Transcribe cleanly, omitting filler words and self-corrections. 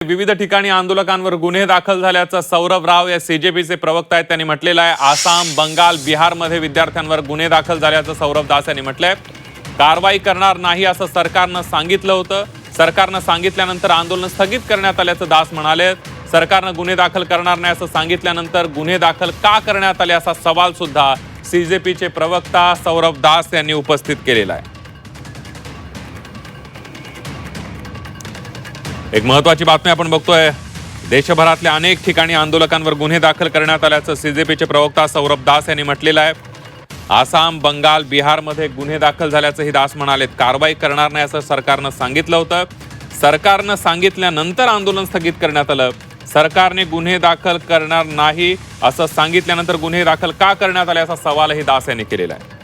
विविध ठिकाणी आंदोलकांवर गुन्हे दाखल झाल्याचं सौरभ राव या सीजेपीचे प्रवक्ता आहेत त्यांनी म्हटलेलं आहे। आसाम, बंगाल, बिहारमध्ये विद्यार्थ्यांवर गुन्हे दाखल झाल्याचं सौरभ दास यांनी म्हटलंय। कारवाई करणार नाही असं सरकारनं सांगितलं होतं। सरकारनं सांगितल्यानंतर आंदोलन स्थगित करण्यात आल्याचं दास म्हणाले। सरकारनं गुन्हे दाखल करणार नाही असं सांगितल्यानंतर गुन्हे दाखल का करण्यात आले असा सवाल सुद्धा सीजेपीचे प्रवक्ता सौरभ दास यांनी उपस्थित केलेला आहे। एक महत्त्वाची बातमी आपण बघतोय। देशभरातल्या अनेक ठिकाणी आंदोलकांवर गुन्हे दाखल करण्यात आल्याचं सीजेपीचे प्रवक्ता सौरभ दास यांनी म्हटलेलं आहे। आसाम, बंगाल, बिहारमध्ये गुन्हे दाखल झाल्याचंही दास म्हणालेत। कारवाई करणार नाही असं सरकारनं सांगितलं होतं। सरकारनं सांगितल्यानंतर आंदोलन स्थगित करण्यात आलं। सरकारने गुन्हे दाखल करणार नाही असं सांगितल्यानंतर गुन्हे दाखल का करण्यात आले असा सवालही दास यांनी केलेला आहे।